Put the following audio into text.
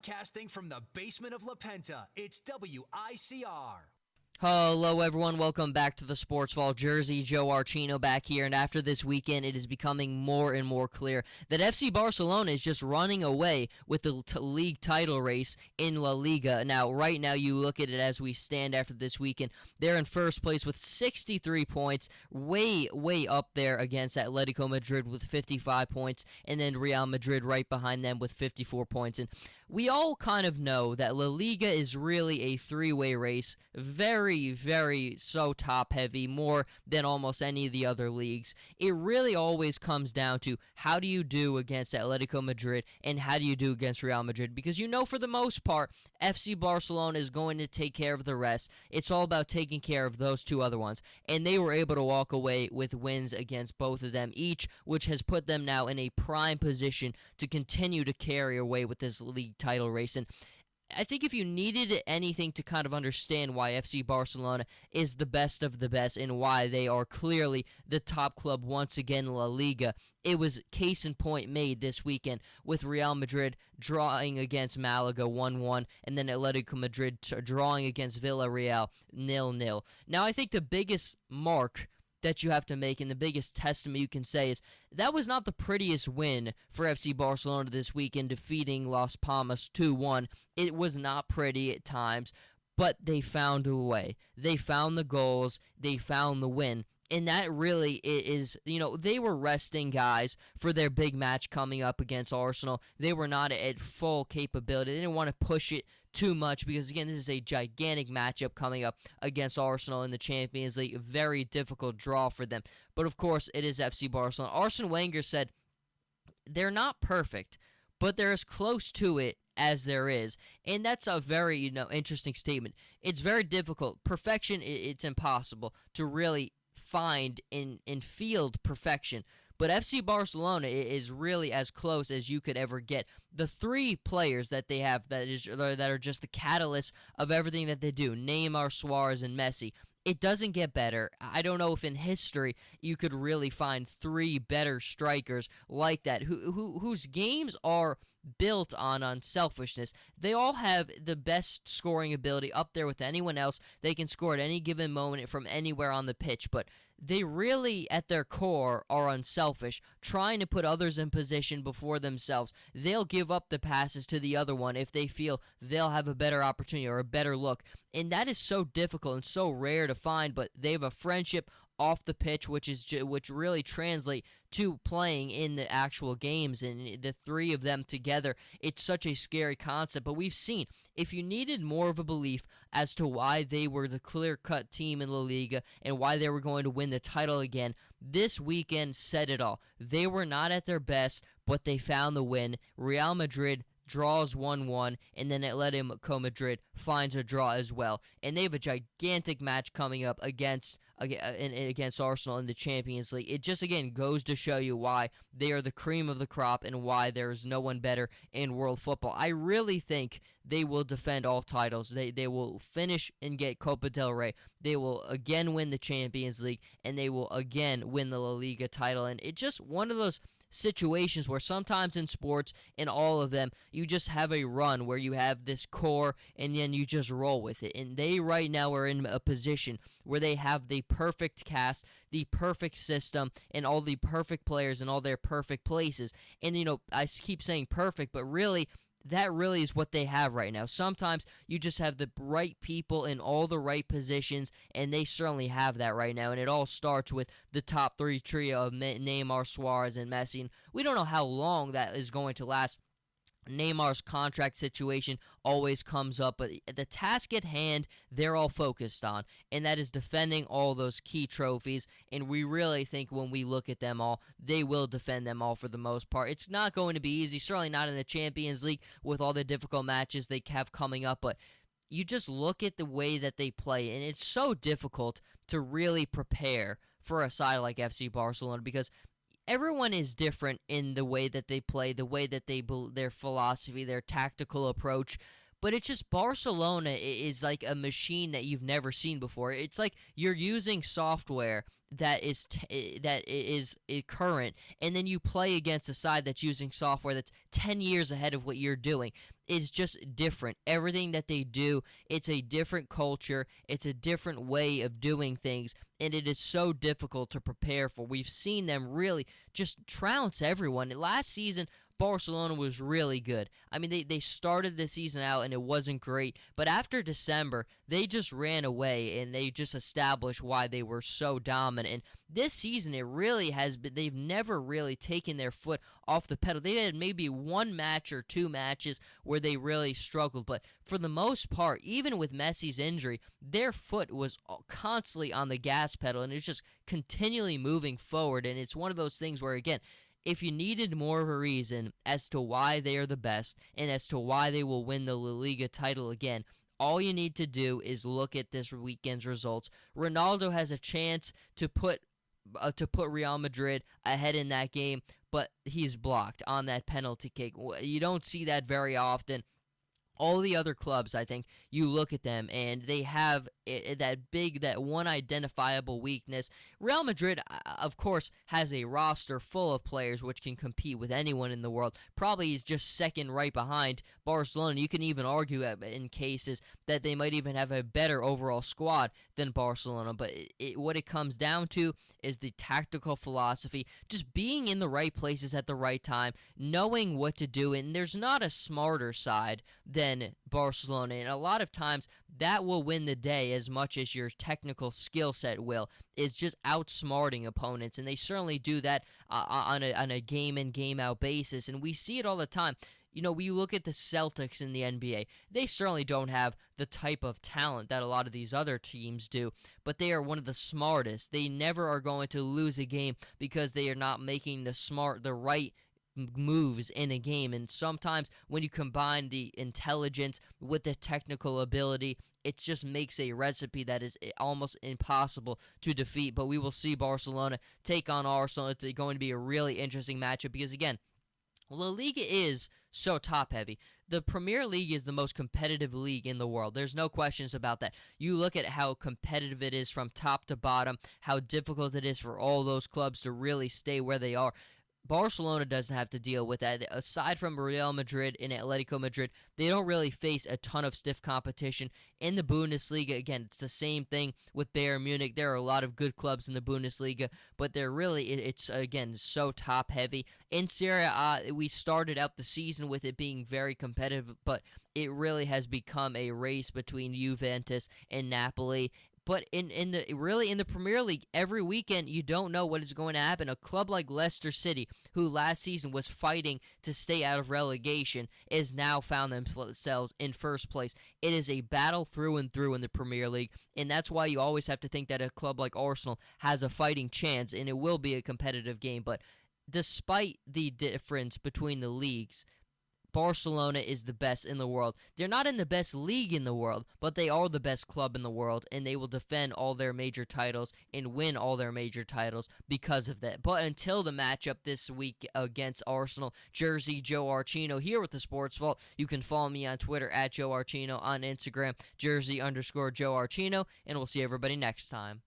Broadcasting from the basement of La Penta, it's WICR. Hello, everyone. Welcome back to the Sports Vault. Jersey Joe Archino back here. And after this weekend, it is becoming more and more clear that FC Barcelona is just running away with the league title race in La Liga. Now, right now, you look at it as we stand after this weekend. They're in first place with 63 points, way up there against Atletico Madrid with 55 points, and then Real Madrid right behind them with 54 points. And we all kind of know that La Liga is really a three-way race, very so top-heavy, more than almost any of the other leagues. It really always comes down to how do you do against Atletico Madrid and how do you do against Real Madrid, because you know for the most part, FC Barcelona is going to take care of the rest. It's all about taking care of those two other ones, and they were able to walk away with wins against both of them each, which has put them now in a prime position to continue to carry away with this league title race. And I think if you needed anything to kind of understand why FC Barcelona is the best of the best and why they are clearly the top club once again in La Liga, it was case in point made this weekend with Real Madrid drawing against Malaga 1-1 and then Atletico Madrid drawing against Villarreal 0-0. Now, I think the biggest mark that you have to make and the biggest testament you can say is that was not the prettiest win for FC Barcelona this weekend, defeating Las Palmas 2-1. It was not pretty at times, but they found a way. They found the goals. They found the win. And that really is, they were resting guys for their big match coming up against Arsenal. They were not at full capability. They didn't want to push it too much because, again, this is a gigantic matchup coming up against Arsenal in the Champions League. A very difficult draw for them. But, of course, it is FC Barcelona. Arsene Wenger said they're not perfect, but they're as close to it as there is. And that's a very, interesting statement. It's very difficult. Perfection, it's impossible to really find in field perfection, but FC Barcelona is really as close as you could ever get. The three players that they have that are just the catalyst of everything that they do, Neymar, Suarez, and Messi. It doesn't get better. I don't know if in history you could really find three better strikers like that whose games are built on unselfishness. They all have the best scoring ability up there with anyone else. They can score at any given moment from anywhere on the pitch, but they really, at their core, are unselfish, trying to put others in position before themselves. They'll give up the passes to the other one if they feel they'll have a better opportunity or a better look. And that is so difficult and so rare to find, but they have a friendship off the pitch, which really translate to playing in the actual games, and the three of them together, it's such a scary concept. But we've seen, if you needed more of a belief as to why they were the clear-cut team in La Liga and why they were going to win the title again, this weekend said it all. They were not at their best, but they found the win. Real Madrid draws 1-1, and then Atletico Madrid finds a draw as well. And they have a gigantic match coming up against Arsenal in the Champions League. It just, again, goes to show you why they are the cream of the crop and why there is no one better in world football. I really think they will defend all titles. They will finish and get Copa del Rey. They will again win the Champions League, and they will again win the La Liga title. And it's just one of those situations where sometimes in sports, in all of them, you just have a run where you have this core and then you just roll with it. And they right now are in a position where they have the perfect cast, the perfect system, and all the perfect players in all their perfect places. And, I keep saying perfect, but really, that really is what they have right now. Sometimes you just have the right people in all the right positions, and they certainly have that right now. And it all starts with the top three trio of Neymar, Suarez, and Messi. And we don't know how long that is going to last. Neymar's contract situation always comes up, but the task at hand, they're all focused on, and that is defending all those key trophies, and we really think when we look at them all, they will defend them all for the most part. It's not going to be easy, certainly not in the Champions League with all the difficult matches they have coming up, but you just look at the way that they play, and it's so difficult to really prepare for a side like FC Barcelona because everyone is different in the way that they play, the way that their philosophy, their tactical approach. But it's just Barcelona is like a machine that you've never seen before. It's like you're using software that is current, and then you play against a side that's using software that's 10 years ahead of what you're doing. It's just different. Everything that they do, it's a different culture, it's a different way of doing things, and it is so difficult to prepare for. We've seen them really just trounce everyone. Last season, Barcelona was really good. I mean, they started the season out and it wasn't great, but after December, they just ran away and they just established why they were so dominant. And this season, it really has been, they've never really taken their foot off the pedal. They had maybe one match or two matches where they really struggled, but for the most part, even with Messi's injury, their foot was constantly on the gas pedal and it's just continually moving forward. And it's one of those things where, again, if you needed more of a reason as to why they are the best and as to why they will win the La Liga title again, all you need to do is look at this weekend's results. Ronaldo has a chance to put Real Madrid ahead in that game, but he's blocked on that penalty kick. You don't see that very often. All the other clubs, I think, you look at them and they have that one identifiable weakness. Real Madrid, of course, has a roster full of players which can compete with anyone in the world. Probably is just second right behind Barcelona. You can even argue in cases that they might even have a better overall squad than Barcelona. But what it comes down to is the tactical philosophy, just being in the right places at the right time, knowing what to do, and there's not a smarter side than Barcelona, and a lot of times that will win the day as much as your technical skill set will, is just outsmarting opponents, and they certainly do that on a game in, game out basis, and we see it all the time. You know, we look at the Celtics in the NBA. They certainly don't have the type of talent that a lot of these other teams do, but they are one of the smartest. They never are going to lose a game because they are not making the right moves in a game. And sometimes when you combine the intelligence with the technical ability, it just makes a recipe that is almost impossible to defeat. But we will see Barcelona take on Arsenal. It's going to be a really interesting matchup because, again, La Liga is so top-heavy. The Premier League is the most competitive league in the world. There's no questions about that. You look at how competitive it is from top to bottom, how difficult it is for all those clubs to really stay where they are. Barcelona doesn't have to deal with that. Aside from Real Madrid and Atletico Madrid, they don't really face a ton of stiff competition. In the Bundesliga, again, it's the same thing with Bayern Munich. There are a lot of good clubs in the Bundesliga, but it's again, so top-heavy. In Serie A, we started out the season with it being very competitive, but it really has become a race between Juventus and Napoli. But in the Premier League, every weekend you don't know what is going to happen. A club like Leicester City, who last season was fighting to stay out of relegation, is now found themselves in first place. It is a battle through and through in the Premier League, and that's why you always have to think that a club like Arsenal has a fighting chance, and it will be a competitive game. But despite the difference between the leagues, Barcelona is the best in the world. They're not in the best league in the world, but they are the best club in the world, and they will defend all their major titles and win all their major titles because of that. But until the matchup this week against Arsenal, Jersey Joe Archino here with the Sports Vault. You can follow me on Twitter at Joe Archino, on Instagram, Jersey_Joe Archino, and we'll see everybody next time.